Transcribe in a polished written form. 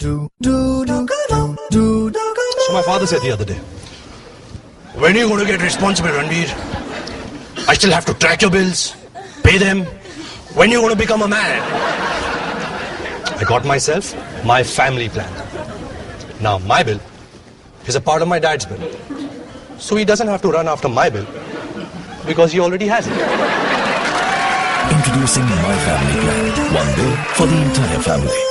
So my father said the other day, when are you going to get responsible, Ranveer? I still have to track your bills, pay them. When are you going to become a man? I got myself my family plan. Now my bill is a part of my dad's bill. So he doesn't have to run after my bill because he already has it. Introducing My Family Plan. One bill for the entire family.